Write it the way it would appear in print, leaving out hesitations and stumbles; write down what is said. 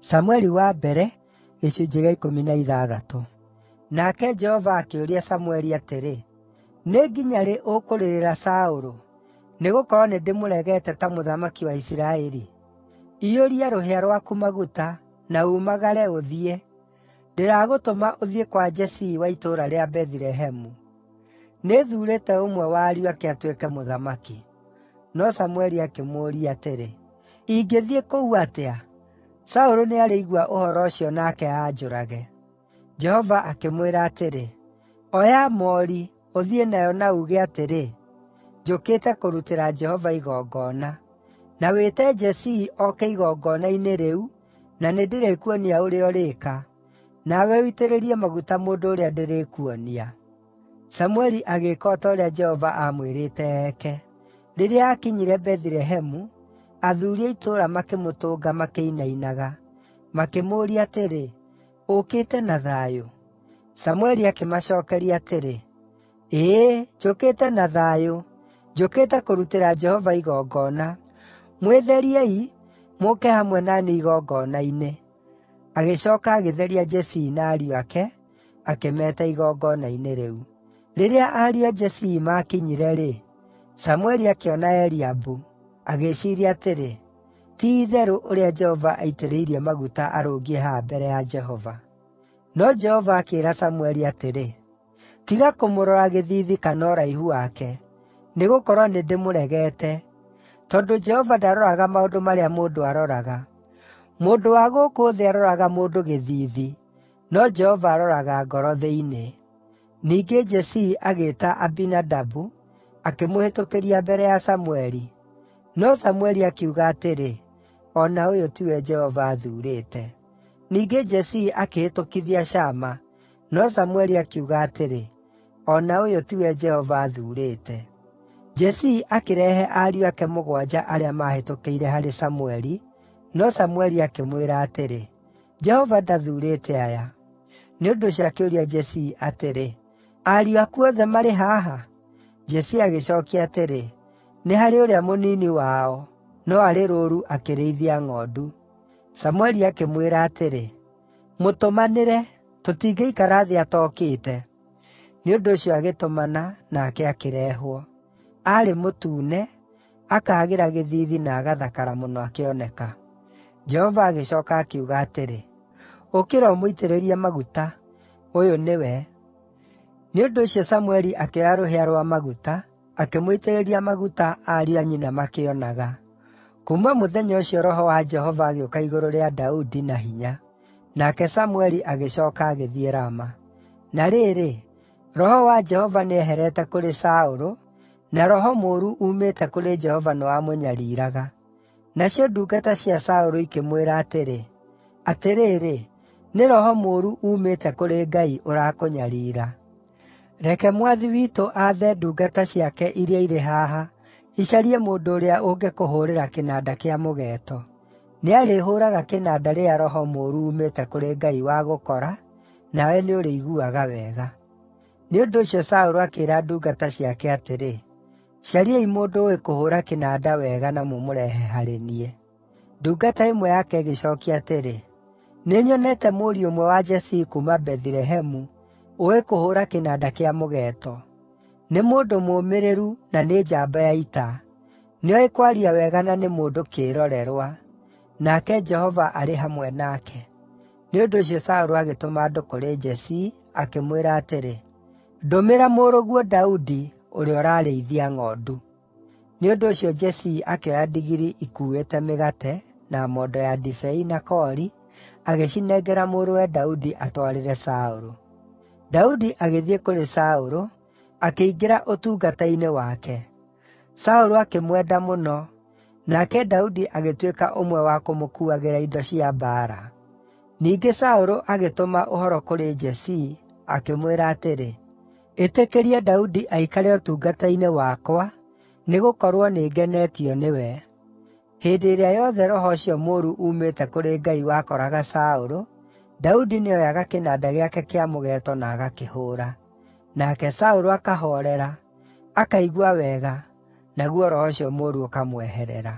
Samũeli wa mbere, gĩcunjĩ gĩa 16. Nake Jehova akĩũria Samũeli atĩrĩ, “Nĩ nginya rĩ ũkũrĩrĩra Saũlũ? Nĩgũkorwo nĩndĩmũregete ta mũthamaki wa Isiraeli. Iyũria rũhĩa rwaku maguta, na umagare ũthiĩ. Ndĩragũtũma ũthiĩ kwa Jesii wa itũũra rĩa Bethilehemu. Nĩthuurĩte ũmwe wa ariũ ake atuĩke mũthamaki.” No Samũeli akĩmũũria atĩrĩ, “Ingĩthiĩ kũu atĩa? Saũlũ nĩarĩigua ũhoro ũcio nake anjũrage.” Jehova akĩmwĩra atĩrĩ, “Oya moori, ũthiĩ nayo na uuge atĩrĩ, ‘Njũkĩte kũrutĩra Jehova igongona.’ Na wĩte Jesii oke igongona-inĩ rĩu, na nĩndĩrĩkuonia ũrĩa ũrĩĩka, nawe ũitĩrĩrie maguta mũndũ ũrĩa ndĩrĩkuonia.” Samũeli agĩĩka o ta ũrĩa Jehova aamwĩrĩte eke. Rĩrĩa aakinyire Bethilehemu, athuuri a itũũra makĩmũtũnga makĩinainaga, makĩmũũria atĩrĩ, “Ũũkĩte na thayũ?” Samũeli akĩmacookeria atĩrĩ, “Ĩĩ, njũkĩte na thayũ, njũkĩte kũrutĩra Jehova igongona. Mwĩtheriei, mũũke hamwe na niĩ igongona-inĩ.” Agĩcooka agĩtheria Jesii na ariũ ake, akĩmeeta igongona-inĩ rĩu. Rĩrĩa ariũ a Jesii maakinyire-rĩ, Samũeli akĩona Eliabu, agĩĩciiria atĩrĩ, “Ti-itherũ ũrĩa Jehova aitĩrĩirie maguta arũngiĩ haha mbere ya Jehova.” No Jehova akĩĩra Samũeli atĩrĩ, “Tiga kũmũrora gĩthiithi kana ũraihu wake, nĩgũkorwo nĩndĩmũregete, tondũ Jehova ndaroraga maũndũ marĩa mũndũ aroraga. Mũndũ wa gũkũ thĩ aroraga mũndũ gĩthiithi, no Jehova aroraga ngoro thĩinĩ.” Ningĩ Jesii agĩĩta Abinadabu, akĩmũhĩtũkĩria mbere ya Samũeli. No Samũeli akiuga atĩrĩ, “O na ũyũ tiwe Jehova athuurĩte.” Ningĩ Jesii akĩhĩtũkithia Shama, no Samũeli akiuga atĩrĩ, “O na ũyũ tiwe Jehova athuurĩte.” Jesii akĩrehe ariũ ake mũgwanja arĩa maahĩtũkĩire harĩ Samũeli, no Samũeli akĩmwĩra atĩrĩ, “Jehova ndathuurĩte aya.” Nĩ ũndũ ũcio akĩũria Jesii atĩrĩ, “Ariũ aku othe marĩ haha?” Jesii agĩcookia atĩrĩ, “Nĩ harĩ ũrĩa mũnini wao, no arĩ rũũru akĩrĩithia ng'ondu.” Samũeli akĩmwĩra atĩrĩ, “Mũtũmanĩre, tũtingĩikara thĩ atookĩte.” Nĩ ũndũ ũcio agĩtũmana, nake akĩrehwo. Aarĩ mũtune, akaagĩra gĩthiithi na agathakara mũno akĩoneka. Jehova agĩcooka akiuga atĩrĩ, “Ũkĩra ũmũitĩrĩrie maguta, ũyũ nĩwe.” Nĩ ũndũ ũcio Samũeli akĩoya rũhĩa rwa maguta, akĩmũitĩrĩria maguta ariũ a nyina makĩonaga. Kuuma mũthenya ũcio Roho wa Jehova agĩũka igũrũ rĩa Daudi na hinya, nake Samũeli agĩcooka agĩthiĩ Rama. Na rĩrĩ, Roho wa Jehova nĩeherete kũrĩ Saũlũ, na roho mũũru uumĩte kũrĩ Jehova nĩwamũnyariiraga. Nacio ndungata cia Saũlũ ikĩmwĩra atĩrĩ, “Atĩrĩrĩ, nĩ roho mũũru uumĩte kũrĩ Ngai ũrakũnyariira. Reke mwathi witũ aathe ndungata ciake iria irĩ haha, icarie mũndũ ũrĩa ũngĩkũhũũrĩra kĩnanda kĩa mũgeeto.” Nĩarĩhũũraga kĩnanda rĩrĩa roho mũũru uumĩte kũrĩ Ngai wa gũkora, nawe nĩũrĩiguaga wega. Nĩ ũndũ ũcio Saũlũ akĩĩra ndungata ciake atĩrĩ, “Cariai mũndũ ũũĩ kũhũũra kĩnanda wega na mũmũrehe harĩ niĩ.” Ndungata ĩmwe yake ĩgĩcookia atĩrĩ, “Nĩnyonete mũriũ ũmwe wa Jesii kuuma Bethilehemu, ũũĩ kũhũũra kĩnanda kĩa mũgeeto. Nĩ mũndũ mũũmĩrĩru na nĩ njamba ya ita. Nĩoĩ kwaria wega na nĩ mũndũ kĩĩrorerwa. Nake Jehova arĩ hamwe nake.” Nĩ ũndũ ũcio Saũlũ agĩtũma andũ kũrĩ Jesii, akĩmwĩra atĩrĩ, “Ndũmĩra mũrũguo Daudi, ũrĩa ũrarĩithia ng'ondu.” Nĩ ũndũ ũcio Jesii akĩoya ndigiri ikuuĩte mĩgate, na mondo ya ndibei na koori, agĩcinengera mũrũwe Daudi atwarĩre Saũlũ. Daudi agĩthiĩ kũrĩ Saũlũ, akĩingĩra ũtungata-inĩ wake. Saũlũ akĩmwenda mũno, nake Daudi agĩtuĩka ũmwe wa kũmũkuuagĩra indo cia mbaara. Ningĩ Saũlũ agĩtũma ũhoro kũrĩ Jesii, akĩmwĩra atĩrĩ, “Ĩtĩkĩria Daudi aikare ũtungata-inĩ wakwa, nĩgũkorwo nĩngenetio nĩwe.” Hĩndĩ ĩrĩa yothe roho ũcio mũũru uumĩte kũrĩ Ngai wakoraga Saũlũ, Daudi nĩoyaga kĩnanda gĩake kĩa mũgeeto na agakĩhũũra. Nake Saũlũ akahoorera, akaigua wega, naguo roho ũcio mũũru ũkamweherera.